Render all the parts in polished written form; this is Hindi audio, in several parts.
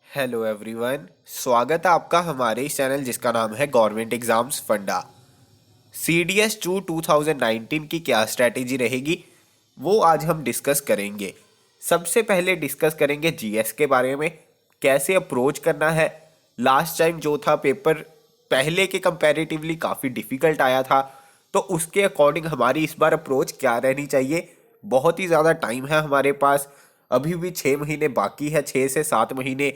हेलो एवरीवन, स्वागत है आपका हमारे इस चैनल जिसका नाम है गवर्नमेंट एग्जाम्स फंडा। सी डी एस 2019 की क्या स्ट्रैटेजी रहेगी वो आज हम डिस्कस करेंगे। सबसे पहले डिस्कस करेंगे जीएस के बारे में, कैसे अप्रोच करना है। लास्ट टाइम जो था पेपर पहले के कंपैरेटिवली काफ़ी डिफ़िकल्ट आया था, तो उसके अकॉर्डिंग हमारी इस बार अप्रोच क्या रहनी चाहिए। बहुत ही ज़्यादा टाइम है हमारे पास, अभी भी 6 महीने बाकी है, 6 से 7 महीने।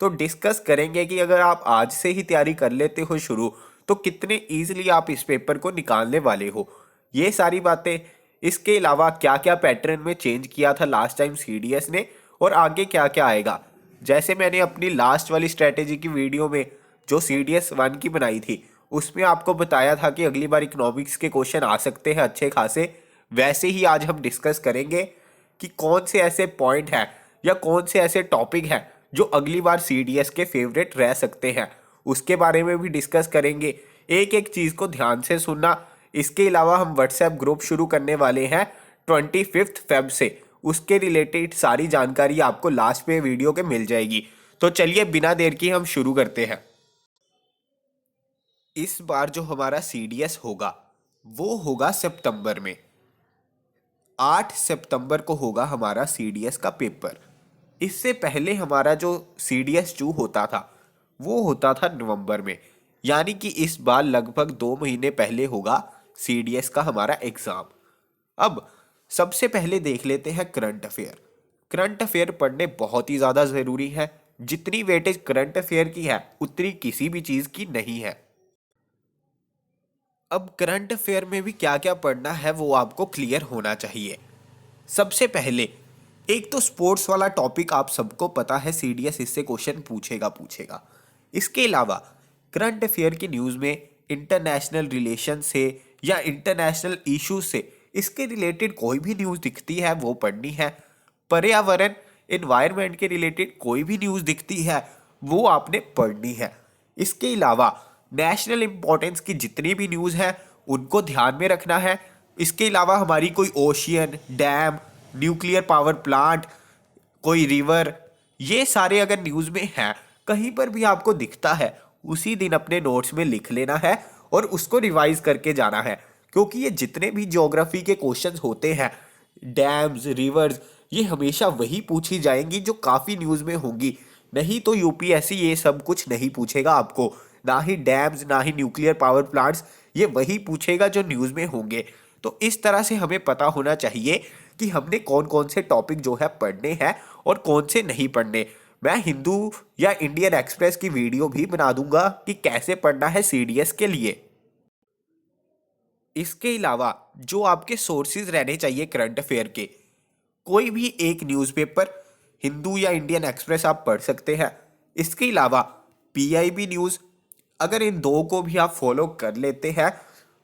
तो डिस्कस करेंगे कि अगर आप आज से ही तैयारी कर लेते हो शुरू, तो कितने इजीली आप इस पेपर को निकालने वाले हो, ये सारी बातें। इसके अलावा क्या क्या पैटर्न में चेंज किया था लास्ट टाइम सीडीएस ने, और आगे क्या क्या आएगा। जैसे मैंने अपनी लास्ट वाली स्ट्रेटेजी की वीडियो में जो सीडीएस 1 की बनाई थी, उसमें आपको बताया था कि अगली बार इकोनॉमिक्स के क्वेश्चन आ सकते हैं अच्छे खासे, वैसे ही आज हम डिस्कस करेंगे कि कौन से ऐसे पॉइंट हैं या कौन से ऐसे टॉपिक हैं जो अगली बार सीडीएस के फेवरेट रह सकते हैं। उसके बारे में भी डिस्कस करेंगे। एक एक चीज़ को ध्यान से सुनना। इसके अलावा हम व्हाट्सएप ग्रुप शुरू करने वाले हैं 25 फेब से, उसके रिलेटेड सारी जानकारी आपको लास्ट में वीडियो के मिल जाएगी। तो चलिए बिना देर की हम शुरू करते हैं। इस बार जो हमारा सीडीएस होगा वो होगा सितंबर में। 8 सितंबर को होगा हमारा सीडीएस का पेपर। इससे पहले हमारा जो सीडीएस 2 होता था वो होता था नवंबर में। यानी कि इस बार लगभग 2 महीने पहले होगा सीडीएस का हमारा एग्जाम। अब सबसे पहले देख लेते हैं करंट अफेयर। करंट अफेयर पढ़ने बहुत ही ज़्यादा ज़रूरी है। जितनी वेटेज करंट अफेयर की है उतनी किसी भी चीज़ की नहीं है। अब करंट अफेयर में भी क्या क्या पढ़ना है वो आपको क्लियर होना चाहिए। सबसे पहले एक तो स्पोर्ट्स वाला टॉपिक आप सबको पता है, सीडीएस इससे क्वेश्चन पूछेगा पूछेगा। इसके अलावा करंट अफेयर की न्यूज़ में इंटरनेशनल रिलेशन से या इंटरनेशनल इश्यूज से इसके रिलेटेड कोई भी न्यूज़ दिखती है वो पढ़नी है। पर्यावरण इन्वायरमेंट के रिलेटेड कोई भी न्यूज़ दिखती है वो आपने पढ़नी है। इसके अलावा नेशनल इंपॉर्टेंस की जितनी भी न्यूज़ है उनको ध्यान में रखना है। इसके अलावा हमारी कोई ocean, dam, nuclear power plant, कोई रिवर, ये सारे अगर न्यूज़ में हैं, कहीं पर भी आपको दिखता है, उसी दिन अपने नोट्स में लिख लेना है और उसको रिवाइज करके जाना है। क्योंकि ये जितने भी ज्योग्राफी के क्वेश्चंस होते हैं, डैम्स, रिवर्स, ये हमेशा वही पूछी जाएंगी जो काफ़ी न्यूज़ में होंगी। नहीं तो यूपीएससी ये सब कुछ नहीं पूछेगा आपको, ना ही डैम्स ना ही न्यूक्लियर पावर प्लांट्स, ये वही पूछेगा जो न्यूज़ में होंगे। तो इस तरह से हमें पता होना चाहिए कि हमने कौन कौन से टॉपिक जो है पढ़ने हैं और कौन से नहीं पढ़ने। मैं हिंदू या इंडियन एक्सप्रेस की वीडियो भी बना दूंगा कि कैसे पढ़ना है सीडीएस के लिए। इसके अलावा जो आपके सोर्सेज रहने चाहिए करंट अफेयर के, कोई भी एक न्यूज़पेपर, हिंदू या इंडियन एक्सप्रेस आप पढ़ सकते हैं। इसके अलावा पीआईबी न्यूज़, अगर इन दो को भी आप फॉलो कर लेते हैं,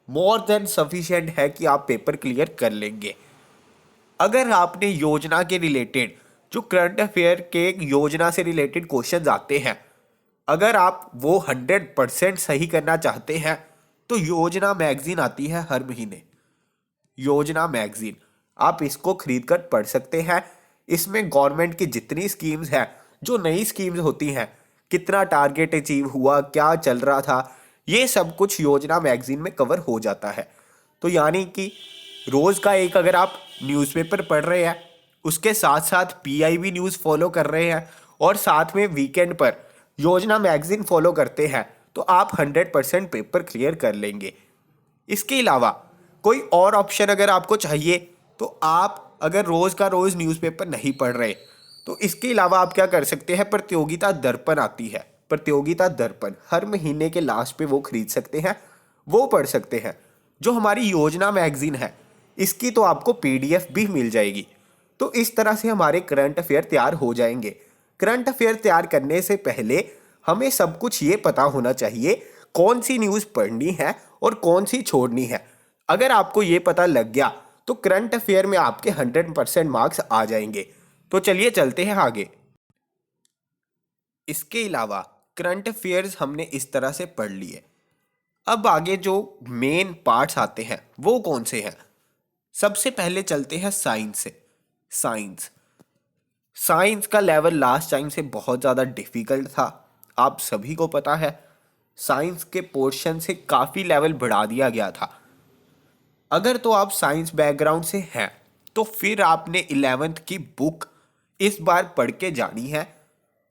मोर देन सफिशिएंट है कि आप पेपर क्लियर कर लेंगे। अगर आपने योजना के रिलेटेड, जो करंट अफेयर के योजना से रिलेटेड क्वेश्चंस आते हैं, अगर आप वो 100% सही करना चाहते हैं, तो योजना मैगजीन आती है हर महीने। योजना मैगजीन आप इसको खरीद कर पढ़ सकते हैं। इसमें गवर्नमेंट की जितनी स्कीम्स हैं, जो नई स्कीम्स होती हैं, कितना टारगेट अचीव हुआ, क्या चल रहा था, ये सब कुछ योजना मैगजीन में कवर हो जाता है। तो यानी कि रोज़ का एक अगर आप न्यूज़पेपर पढ़ रहे हैं, उसके साथ साथ पीआईबी न्यूज़ फॉलो कर रहे हैं और साथ में वीकेंड पर योजना मैगजीन फॉलो करते हैं, तो आप 100% पेपर क्लियर कर लेंगे। इसके अलावा कोई और ऑप्शन अगर आपको चाहिए, तो आप अगर रोज़ का रोज़ न्यूज़पेपर नहीं पढ़ रहे, तो इसके अलावा आप क्या कर सकते हैं, प्रतियोगिता दर्पण आती है, प्रतियोगिता दर्पण हर महीने के लास्ट पे वो खरीद सकते हैं, वो पढ़ सकते हैं। जो हमारी योजना मैगजीन है, इसकी तो आपको पीडीएफ भी मिल जाएगी। तो इस तरह से हमारे करंट अफेयर तैयार हो जाएंगे। करंट अफेयर तैयार करने से पहले हमें सब कुछ ये पता होना चाहिए कौन सी न्यूज़ पढ़नी है और कौन सी छोड़नी है। अगर आपको ये पता लग गया तो करंट अफेयर में आपके 100% मार्क्स आ जाएंगे। तो चलिए चलते हैं आगे। इसके अलावा करंट अफेयर्स हमने इस तरह से पढ़ लिए। अब आगे जो मेन पार्ट्स आते हैं वो कौन से हैं। सबसे पहले चलते हैं साइंस से। साइंस साइंस का लेवल लास्ट टाइम से बहुत ज़्यादा डिफिकल्ट था, आप सभी को पता है। साइंस के पोर्शन से काफ़ी लेवल बढ़ा दिया गया था। अगर तो आप साइंस बैकग्राउंड से हैं तो फिर आपने 11th की बुक इस बार पढ़ के जानी है,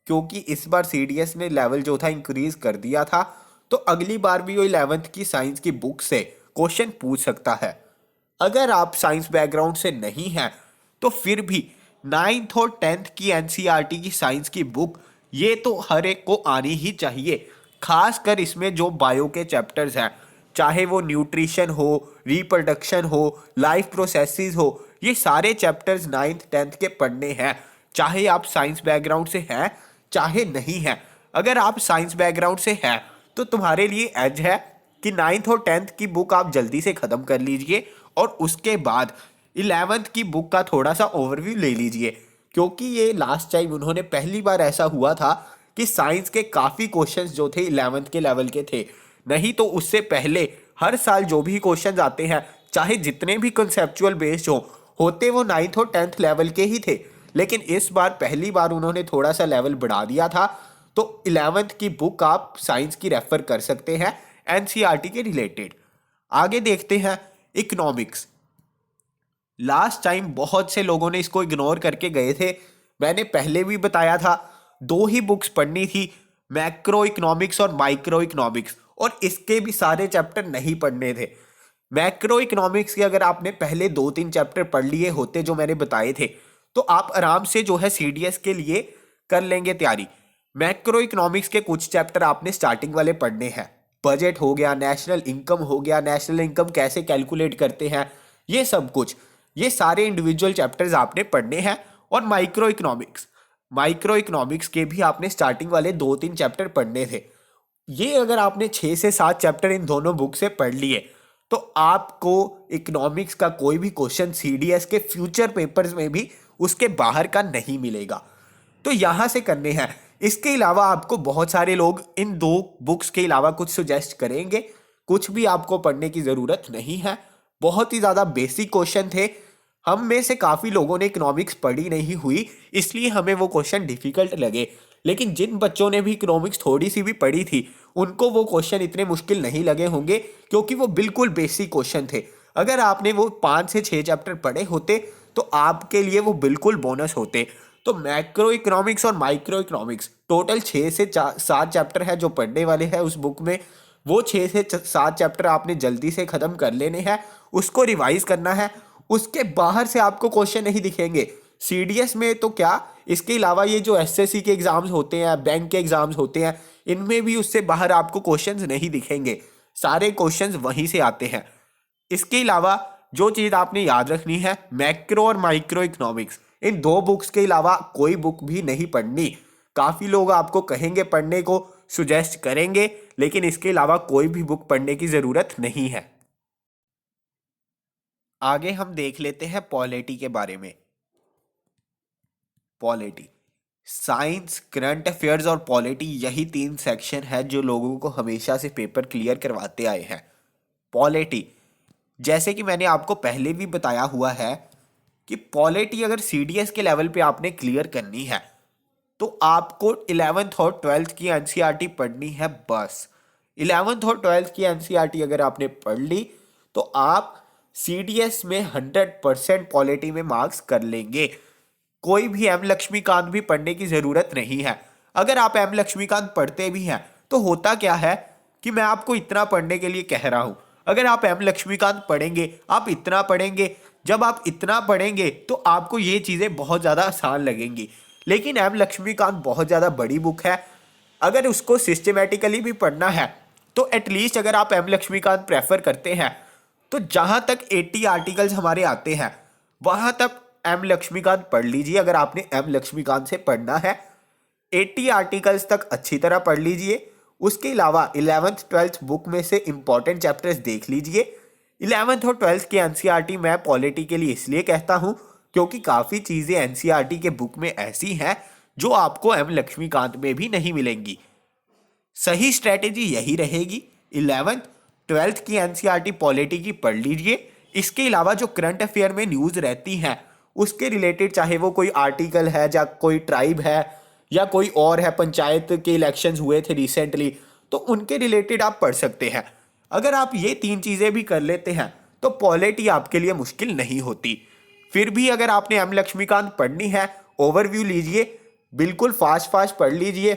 क्योंकि इस बार सीडीएस ने लेवल जो था इंक्रीज कर दिया था। तो अगली बार भी वो 11th की साइंस की बुक से क्वेश्चन पूछ सकता है। अगर आप साइंस बैकग्राउंड से नहीं हैं तो फिर भी 9th और 10th की एनसीईआरटी की साइंस की बुक ये तो हर एक को आनी ही चाहिए। खासकर इसमें जो बायो के चैप्टर्स हैं, चाहे वो न्यूट्रिशन हो, रिप्रोडक्शन हो, लाइफ प्रोसेसेस हो, ये सारे चैप्टर्स 9th 10th के पढ़ने हैं, चाहे आप साइंस बैकग्राउंड से हैं चाहे नहीं हैं। अगर आप साइंस बैकग्राउंड से हैं तो तुम्हारे लिए एज है कि 9th और 10th की बुक आप जल्दी से ख़त्म कर लीजिए और उसके बाद 11th की बुक का थोड़ा सा ओवरव्यू ले लीजिए, क्योंकि ये लास्ट टाइम उन्होंने पहली बार ऐसा हुआ था कि साइंस के काफ़ी क्वेश्चंस जो थे 11th के लेवल के थे। नहीं तो उससे पहले हर साल जो भी क्वेश्चंस आते हैं, चाहे जितने भी कंसेप्चुअल बेस्ड होते वो 9th और 10th लेवल के ही थे। लेकिन इस बार पहली बार उन्होंने थोड़ा सा लेवल बढ़ा दिया था। तो 11th की बुक आप साइंस की रेफर कर सकते हैं एनसीईआरटी के रिलेटेड। आगे देखते हैं इकोनॉमिक्स। लास्ट टाइम बहुत से लोगों ने इसको इग्नोर करके गए थे। मैंने पहले भी बताया था, दो ही बुक्स पढ़नी थी, मैक्रो इकोनॉमिक्स और माइक्रो इकोनॉमिक्स, और इसके भी सारे चैप्टर नहीं पढ़ने थे। मैक्रो इकोनॉमिक्स के अगर आपने पहले 2-3 चैप्टर पढ़ लिए होते जो मैंने बताए थे, तो आप आराम से जो है सीडीएस के लिए कर लेंगे तैयारी। मैक्रो इकोनॉमिक्स के कुछ चैप्टर आपने स्टार्टिंग वाले पढ़ने हैं। बजट हो गया, नेशनल इनकम हो गया, नेशनल इनकम कैसे कैलकुलेट करते हैं, ये सब कुछ, ये सारे इंडिविजुअल चैप्टर्स आपने पढ़ने हैं। और माइक्रो इकोनॉमिक्स के भी आपने स्टार्टिंग वाले 2-3 चैप्टर पढ़ने थे। ये अगर आपने 6 से 7 चैप्टर इन दोनों बुक से पढ़ लिए तो आपको इकोनॉमिक्स का कोई भी क्वेश्चन सीडीएस के फ्यूचर पेपर्स में भी उसके बाहर का नहीं मिलेगा। तो यहाँ से करने हैं। इसके अलावा आपको बहुत सारे लोग इन दो बुक्स के अलावा कुछ सुजेस्ट करेंगे, कुछ भी आपको पढ़ने की ज़रूरत नहीं है। बहुत ही ज़्यादा बेसिक क्वेश्चन थे। हम में से काफ़ी लोगों ने इकोनॉमिक्स पढ़ी नहीं हुई, इसलिए हमें वो क्वेश्चन डिफ़िकल्ट लगे। लेकिन जिन बच्चों ने भी इकोनॉमिक्स थोड़ी सी भी पढ़ी थी, उनको वो क्वेश्चन इतने मुश्किल नहीं लगे होंगे, क्योंकि वो बिल्कुल बेसिक क्वेश्चन थे। अगर आपने वो 5 से 6 चैप्टर पढ़े होते तो आपके लिए वो बिल्कुल बोनस होते। तो मैक्रो इकोनॉमिक्स और माइक्रो इकोनॉमिक्स टोटल 6 से 7 चैप्टर है जो पढ़ने वाले हैं उस बुक में। वो 6 से 7 चैप्टर आपने जल्दी से ख़त्म कर लेने हैं, उसको रिवाइज करना है। उसके बाहर से आपको क्वेश्चन नहीं दिखेंगे सीडीएस में। तो क्या, इसके अलावा ये जो एसएससी के एग्जाम्स होते हैं, बैंक के एग्जाम्स होते हैं, इनमें भी उससे बाहर आपको क्वेश्चंस नहीं दिखेंगे। सारे क्वेश्चंस वहीं से आते हैं। इसके अलावा जो चीज़ आपने याद रखनी है, मैक्रो और माइक्रो इकोनॉमिक्स, इन दो बुक्स के अलावा कोई बुक भी नहीं पढ़नी। काफ़ी लोग आपको कहेंगे पढ़ने को, सुजेस्ट करेंगे, लेकिन इसके अलावा कोई भी बुक पढ़ने की ज़रूरत नहीं है। आगे हम देख लेते हैं पॉलिटी के बारे में। पॉलिटी, साइंस, करंट अफेयर्स और पॉलिटी, यही 3 सेक्शन है जो लोगों को हमेशा से पेपर क्लियर करवाते आए हैं। पॉलिटी, जैसे कि मैंने आपको पहले भी बताया हुआ है कि पॉलिटी अगर सीडीएस के लेवल पे आपने क्लियर करनी है तो आपको 11th और 12th की एनसीईआरटी पढ़नी है बस। 11th और 12th की एनसीईआरटी अगर आपने पढ़ ली तो आप सीडीएस में 100% पॉलिटी में मार्क्स कर लेंगे। कोई भी एम लक्ष्मीकांत भी पढ़ने की ज़रूरत नहीं है। अगर आप एम लक्ष्मीकांत पढ़ते भी हैं तो होता क्या है कि मैं आपको इतना पढ़ने के लिए कह रहा हूँ, अगर आप एम लक्ष्मीकांत पढ़ेंगे, आप इतना पढ़ेंगे, जब आप इतना पढ़ेंगे तो आपको ये चीज़ें बहुत ज़्यादा आसान लगेंगी। लेकिन एम लक्ष्मीकांत बहुत ज़्यादा बड़ी बुक है। अगर उसको सिस्टमेटिकली भी पढ़ना है तो एटलीस्ट अगर आप एम लक्ष्मीकांत प्रेफर करते हैं तो जहाँ तक 80 आर्टिकल्स हमारे आते हैं वहाँ तक एम लक्ष्मीकांत पढ़ लीजिए। अगर आपने एम लक्ष्मीकांत से पढ़ना है 80 आर्टिकल्स तक अच्छी तरह पढ़ लीजिए। उसके अलावा 11th 12th बुक में से इंपॉर्टेंट चैप्टर्स देख लीजिए। 11th और 12th की एनसीईआरटी मैं पॉलिटी के लिए इसलिए कहता हूँ क्योंकि काफ़ी चीज़ें एनसीईआरटी के बुक में ऐसी हैं जो आपको एम लक्ष्मीकांत में भी नहीं मिलेंगी। सही स्ट्रैटेजी यही रहेगी, 11th 12th की एनसीईआरटी पॉलिटी की पढ़ लीजिए। इसके अलावा जो करंट अफेयर में न्यूज़ रहती हैं उसके रिलेटेड, चाहे वो कोई आर्टिकल है या कोई ट्राइब है या कोई और है, पंचायत के इलेक्शंस हुए थे रिसेंटली, तो उनके रिलेटेड आप पढ़ सकते हैं। अगर आप ये 3 चीज़ें भी कर लेते हैं तो पॉलिटी आपके लिए मुश्किल नहीं होती। फिर भी अगर आपने एम लक्ष्मीकांत पढ़नी है, ओवरव्यू लीजिए, बिल्कुल फास्ट फास्ट पढ़ लीजिए,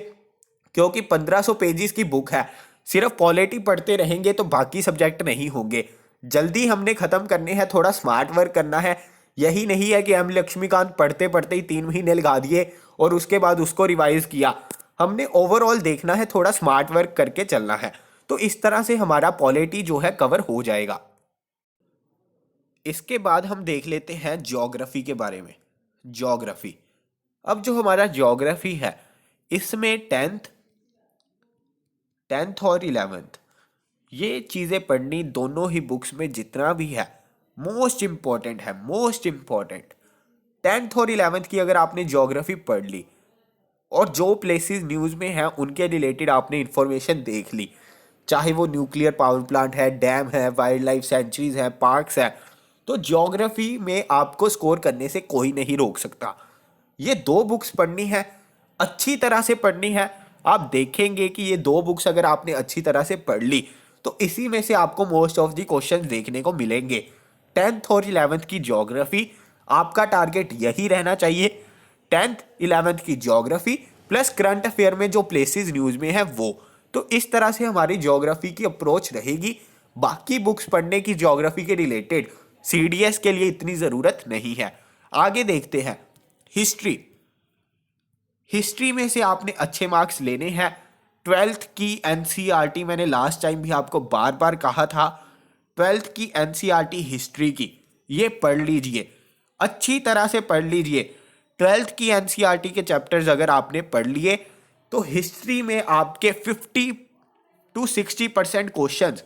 क्योंकि 1500 पेजेस की बुक है। सिर्फ पॉलिटी पढ़ते रहेंगे तो बाकी सब्जेक्ट नहीं होंगे। जल्दी हमने ख़त्म करने हैं, थोड़ा स्मार्ट वर्क करना है। यही नहीं है कि एम लक्ष्मीकांत पढ़ते पढ़ते ही 3 महीने लगा दिए और उसके बाद उसको रिवाइज किया। हमने ओवरऑल देखना है, थोड़ा स्मार्ट वर्क करके चलना है। तो इस तरह से हमारा पॉलिटी जो है कवर हो जाएगा। इसके बाद हम देख लेते हैं ज्योग्राफी के बारे में। ज्योग्राफी, अब जो हमारा ज्योग्राफी है इसमें 10th और 11th ये चीज़ें पढ़नी दोनों ही बुक्स में जितना भी है मोस्ट इम्पॉर्टेंट है, मोस्ट इम्पॉर्टेंट। 10th और 11th की अगर आपने ज्योग्राफी पढ़ ली और जो प्लेसेस न्यूज़ में हैं उनके रिलेटेड आपने इंफॉर्मेशन देख ली, चाहे वो न्यूक्लियर पावर प्लांट है, डैम है, वाइल्ड लाइफ सेंचुरीज है, पार्क्स है, तो ज्योग्राफी में आपको स्कोर करने से कोई नहीं रोक सकता। ये 2 बुक्स पढ़नी है, अच्छी तरह से पढ़नी है। आप देखेंगे कि ये 2 बुक्स अगर आपने अच्छी तरह से पढ़ ली तो इसी में से आपको मोस्ट ऑफ द क्वेश्चन देखने को मिलेंगे। 10th और 11th की ज्योग्राफी, आपका टारगेट यही रहना चाहिए। 10th 11th की ज्योग्राफी प्लस करंट अफेयर में जो प्लेसेस न्यूज़ में है वो। तो इस तरह से हमारी ज्योग्राफी की अप्रोच रहेगी। बाकी बुक्स पढ़ने की ज्योग्राफी के रिलेटेड सीडीएस के लिए इतनी ज़रूरत नहीं है। आगे देखते हैं हिस्ट्री। हिस्ट्री में से आपने अच्छे मार्क्स लेने हैं। 12th की एनसीईआरटी मैंने लास्ट टाइम भी आपको बार बार कहा था, 12th की एनसीईआरटी हिस्ट्री की ये पढ़ लीजिए, अच्छी तरह से पढ़ लीजिए। 12th की एनसीईआरटी के चैप्टर्स अगर आपने पढ़ लिए तो हिस्ट्री में आपके 50 to 60% क्वेश्चंस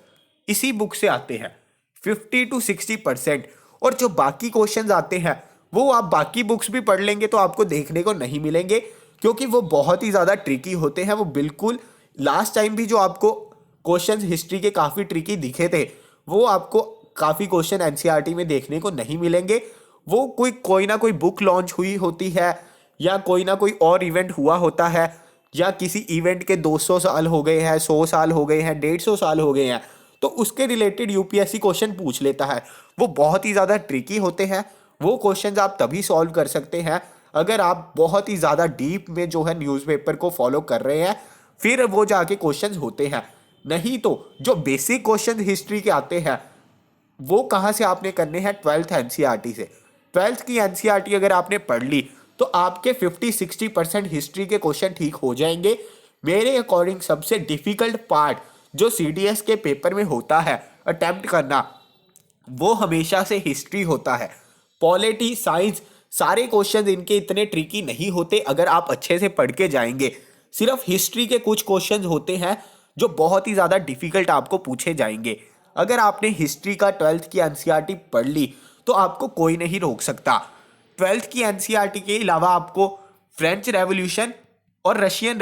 इसी बुक से आते हैं, 50 to 60%। और जो बाकी क्वेश्चंस आते हैं वो आप बाकी बुक्स भी पढ़ लेंगे तो आपको देखने को नहीं मिलेंगे, क्योंकि वो बहुत ही ज़्यादा ट्रिकी होते हैं। वो बिल्कुल लास्ट टाइम भी जो आपको क्वेश्चंस हिस्ट्री के काफ़ी ट्रिकी दिखे थे वो आपको काफ़ी क्वेश्चन एनसीईआरटी में देखने को नहीं मिलेंगे। वो कोई ना कोई बुक लॉन्च हुई होती है या कोई ना कोई और इवेंट हुआ होता है या किसी इवेंट के 200 साल हो गए हैं, 100 साल हो गए हैं, 150 साल हो गए हैं, तो उसके रिलेटेड यूपीएससी क्वेश्चन पूछ लेता है। वो बहुत ही ज़्यादा ट्रिकी होते हैं। वो क्वेश्चंस आप तभी सॉल्व कर सकते हैं अगर आप बहुत ही ज़्यादा डीप में जो है न्यूज़पेपर को फॉलो कर रहे हैं, फिर वो जाके क्वेश्चंस होते हैं। नहीं तो जो बेसिक क्वेश्चन हिस्ट्री के आते हैं वो कहाँ से आपने करने हैं, 12th एनसीईआरटी से। 12th की एनसीईआरटी अगर आपने पढ़ ली तो आपके 50-60% हिस्ट्री के क्वेश्चन ठीक हो जाएंगे। मेरे अकॉर्डिंग सबसे डिफिकल्ट पार्ट जो सीडीएस के पेपर में होता है अटेम्प्ट करना, वो हमेशा से हिस्ट्री होता है। पॉलिटी, साइंस, सारे क्वेश्चन इनके इतने ट्रिकी नहीं होते अगर आप अच्छे से पढ़ के जाएंगे। सिर्फ हिस्ट्री के कुछ क्वेश्चन होते हैं जो बहुत ही ज़्यादा डिफिकल्ट आपको पूछे जाएंगे। अगर आपने हिस्ट्री का 12th की एनसीईआरटी पढ़ ली तो आपको कोई नहीं रोक सकता। 12th की एनसीईआरटी के अलावा आपको फ्रेंच रेवोल्यूशन और रशियन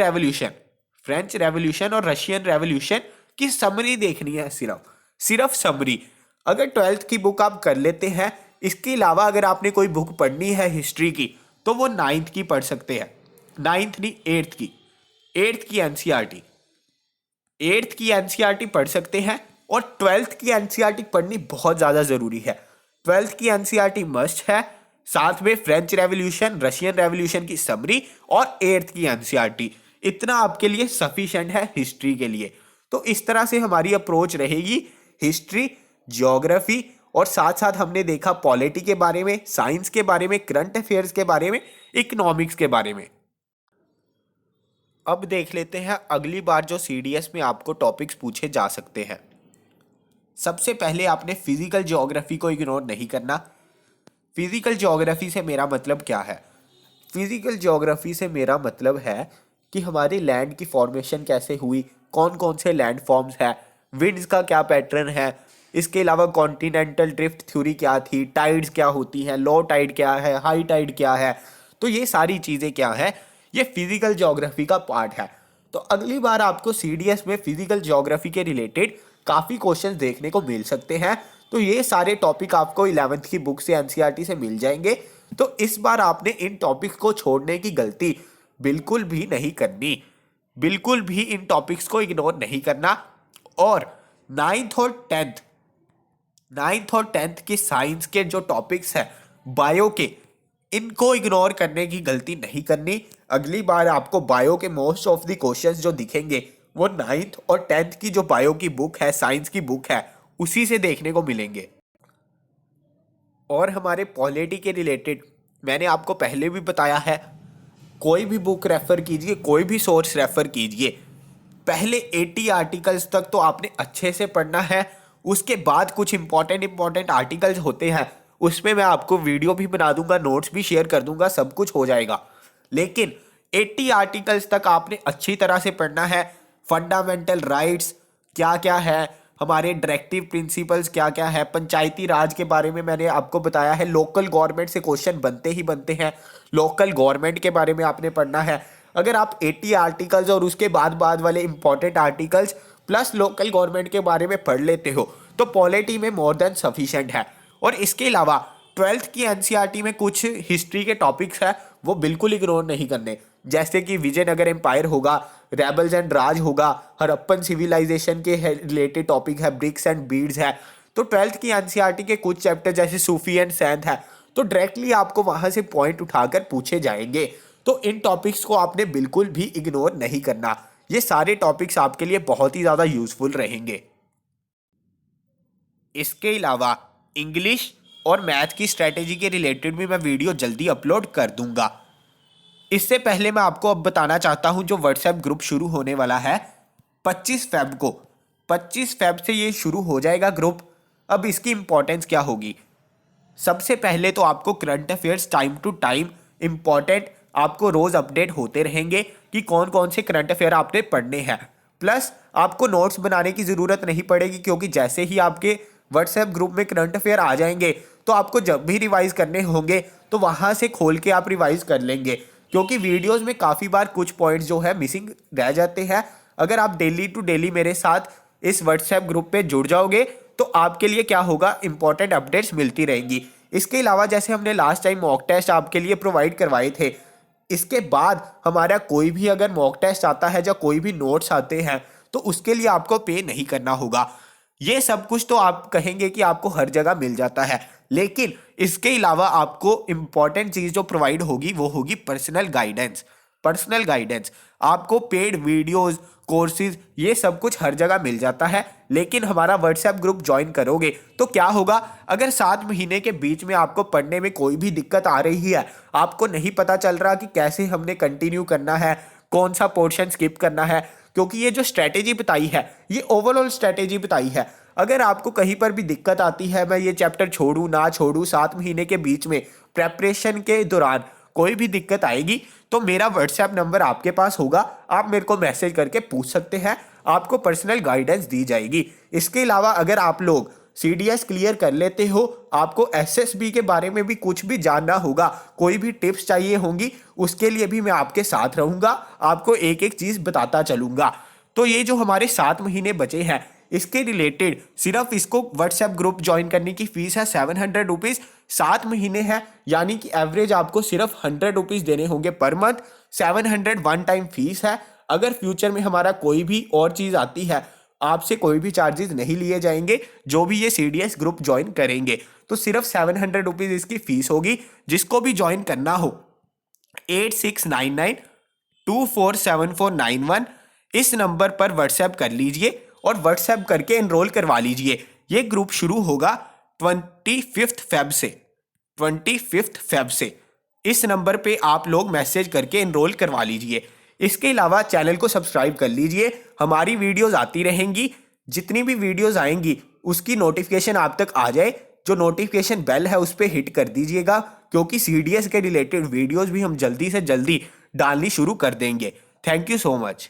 रेवोल्यूशन की समरी देखनी है, सिर्फ समरी। अगर 12th की बुक आप कर लेते हैं, इसके अलावा अगर आपने कोई बुक पढ़नी है हिस्ट्री की तो वो 9th की पढ़ सकते हैं। 9th नहीं, 8th की एनसीईआरटी, 8th की एनसीईआरटी पढ़ सकते हैं। और 12th की एनसीईआरटी पढ़नी बहुत ज़्यादा ज़रूरी है। 12th की एनसीईआरटी मस्ट है, साथ में फ्रेंच रेवोल्यूशन, रशियन रेवोल्यूशन की समरी और 8th की एनसीईआरटी, इतना आपके लिए सफिशिएंट है हिस्ट्री के लिए। तो इस तरह से हमारी अप्रोच रहेगी हिस्ट्री, ज्योग्राफी, और साथ साथ हमने देखा पॉलिटी के बारे में, साइंस के बारे में, करंट अफेयर्स के बारे में, इकोनॉमिक्स के बारे में। अब देख लेते हैं अगली बार जो सीडीएस में आपको टॉपिक्स पूछे जा सकते हैं। सबसे पहले आपने फिजिकल ज्योग्राफी को इग्नोर नहीं करना। फिजिकल ज्योग्राफी से मेरा मतलब क्या है? फिजिकल ज्योग्राफी से मेरा मतलब है कि हमारी लैंड की फॉर्मेशन कैसे हुई, कौन कौन से लैंड फॉर्म्स हैं, विंड्स का क्या पैटर्न है, इसके अलावा कॉन्टिनेंटल ड्रिफ्ट थ्योरी क्या थी, टाइड्स क्या होती हैं, लो टाइड क्या है, हाई टाइड क्या है, तो ये सारी चीज़ें क्या है, ये फिजिकल ज्योग्राफी का पार्ट है। तो अगली बार आपको सीडीएस में फिजिकल ज्योग्राफी के रिलेटेड काफ़ी क्वेश्चन देखने को मिल सकते हैं। तो ये सारे टॉपिक आपको 11th की बुक से, एनसीईआरटी से मिल जाएंगे। तो इस बार आपने इन टॉपिक्स को छोड़ने की गलती बिल्कुल भी नहीं करनी, बिल्कुल भी इन टॉपिक्स को इग्नोर नहीं करना। और नाइन्थ और टेंथ के साइंस के जो टॉपिक्स हैं बायो के, इनको इग्नोर करने की गलती नहीं करनी। अगली बार आपको बायो के मोस्ट ऑफ द क्वेश्चंस जो दिखेंगे वो नाइन्थ और टेंथ की जो बायो की बुक है, साइंस की बुक है, उसी से देखने को मिलेंगे। और हमारे पॉलिटी के रिलेटेड मैंने आपको पहले भी बताया है, कोई भी बुक रेफर कीजिए, कोई भी सोर्स रेफर कीजिए, पहले 80 आर्टिकल्स तक तो आपने अच्छे से पढ़ना है। उसके बाद कुछ इंपॉर्टेंट आर्टिकल्स होते हैं, उसमें मैं आपको वीडियो भी बना दूंगा, नोट्स भी शेयर कर दूंगा, सब कुछ हो जाएगा। लेकिन 80 आर्टिकल्स तक आपने अच्छी तरह से पढ़ना है। फंडामेंटल राइट्स क्या क्या है, हमारे डायरेक्टिव प्रिंसिपल्स क्या क्या है, पंचायती राज के बारे में मैंने आपको बताया है। लोकल गवर्नमेंट से क्वेश्चन बनते ही बनते हैं, लोकल गवर्नमेंट के बारे में आपने पढ़ना है। अगर आप 80 आर्टिकल्स और उसके बाद वाले important articles plus local government के बारे में पढ़ लेते हो तो पॉलिटी में मोर देन सफिशिएंट है। और इसके अलावा 12th की एनसीईआरटी में कुछ हिस्ट्री के टॉपिक्स है, वो बिल्कुल इग्नोर नहीं करने, जैसे कि विजयनगर एम्पायर होगा, रेबल्स एंड राज होगा, हड़प्पन सिविलाइजेशन के रिलेटेड टॉपिक है, ब्रिक्स एंड बीड्स है। तो 12th की एनसीईआरटी के कुछ चैप्टर जैसे सूफी एंड सैंथ है, तो डायरेक्टली आपको वहां से पॉइंट उठाकर पूछे जाएंगे। तो इन टॉपिक्स को आपने बिल्कुल भी इग्नोर नहीं करना, ये सारे टॉपिक्स आपके लिए बहुत ही ज़्यादा यूजफुल रहेंगे। इसके अलावा इंग्लिश और मैथ की स्ट्रैटेजी के रिलेटेड भी मैं वीडियो जल्दी अपलोड कर दूंगा। इससे पहले मैं आपको अब बताना चाहता हूं, जो व्हाट्सएप ग्रुप शुरू होने वाला है 25 फेब को, 25 फेब से ये शुरू हो जाएगा ग्रुप। अब इसकी इंपॉर्टेंस क्या होगी? सबसे पहले तो आपको current affairs time to time important आपको रोज अपडेट होते रहेंगे कि कौन कौन से करंट अफेयर आपने पढ़ने हैं। प्लस आपको नोट्स बनाने की ज़रूरत नहीं पड़ेगी, क्योंकि जैसे ही आपके व्हाट्सएप ग्रुप में करंट अफेयर आ जाएंगे तो आपको जब भी रिवाइज करने होंगे तो वहां से खोल के आप रिवाइज कर लेंगे, क्योंकि वीडियोस में काफ़ी बार कुछ पॉइंट्स जो है मिसिंग रह जाते हैं। अगर आप डेली टू डेली मेरे साथ इस व्हाट्सएप ग्रुप पे जुड़ जाओगे तो आपके लिए क्या होगा, इंपॉर्टेंट अपडेट्स मिलती रहेंगी। इसके अलावा जैसे हमने लास्ट टाइम मॉक टेस्ट आपके लिए प्रोवाइड करवाए थे, इसके बाद हमारा कोई भी अगर मॉक टेस्ट आता है या कोई भी नोट्स आते हैं तो उसके लिए आपको पे नहीं करना होगा। ये सब कुछ तो आप कहेंगे कि आपको हर जगह मिल जाता है, लेकिन इसके अलावा आपको इंपॉर्टेंट चीज जो प्रोवाइड होगी वो होगी पर्सनल गाइडेंस। पर्सनल गाइडेंस आपको पेड वीडियोस, कोर्सेज, ये सब कुछ हर जगह मिल जाता है। लेकिन हमारा व्हाट्सएप ग्रुप ज्वाइन करोगे तो क्या होगा, अगर 7 महीने के बीच में आपको पढ़ने में कोई भी दिक्कत आ रही है, आपको नहीं पता चल रहा कि कैसे हमने कंटिन्यू करना है, कौन सा पोर्शन स्किप करना है, क्योंकि ये जो स्ट्रैटेजी बताई है ये ओवरऑल स्ट्रैटेजी बताई है। अगर आपको कहीं पर भी दिक्कत आती है, मैं ये चैप्टर छोड़ूं ना छोड़ूं, 7 महीने के बीच में प्रेपरेशन के दौरान कोई भी दिक्कत आएगी तो मेरा व्हाट्सएप नंबर आपके पास होगा, आप मेरे को मैसेज करके पूछ सकते हैं, आपको पर्सनल गाइडेंस दी जाएगी। इसके अलावा अगर आप लोग सीडीएस क्लियर कर लेते हो, आपको एसएसबी के बारे में भी कुछ भी जानना होगा, कोई भी टिप्स चाहिए होंगी, उसके लिए भी मैं आपके साथ रहूंगा, आपको एक एक चीज बताता चलूंगा। तो ये जो हमारे 7 महीने बचे हैं इसके रिलेटेड सिर्फ इसको व्हाट्सएप ग्रुप ज्वाइन करने की फीस है 700 रुपीज़। 7 महीने हैं, यानी कि एवरेज आपको सिर्फ 100 रुपीज़ देने होंगे per month. 700 one time fees है। अगर फ्यूचर में हमारा कोई भी और चीज़ आती है, आपसे कोई भी चार्जेस नहीं लिए जाएंगे, जो भी ये सीडीएस ग्रुप ज्वाइन करेंगे तो सिर्फ 700 रुपीज़ इसकी फीस होगी। जिसको भी ज्वाइन करना हो 8699247491 इस नंबर पर व्हाट्सएप कर लीजिए और व्हाट्सएप करके एनरोल करवा लीजिए। ये ग्रुप शुरू होगा 25 फेब से, 25 फेब से। इस नंबर पे आप लोग मैसेज करके एनरोल करवा लीजिए। इसके अलावा चैनल को सब्सक्राइब कर लीजिए, हमारी वीडियोस आती रहेंगी, जितनी भी वीडियोस आएंगी उसकी नोटिफिकेशन आप तक आ जाए। जो नोटिफिकेशन बेल है उस पर हिट कर दीजिएगा, क्योंकि सीडीएस के रिलेटेड वीडियोस भी हम जल्दी से जल्दी डालनी शुरू कर देंगे। Thank you so much.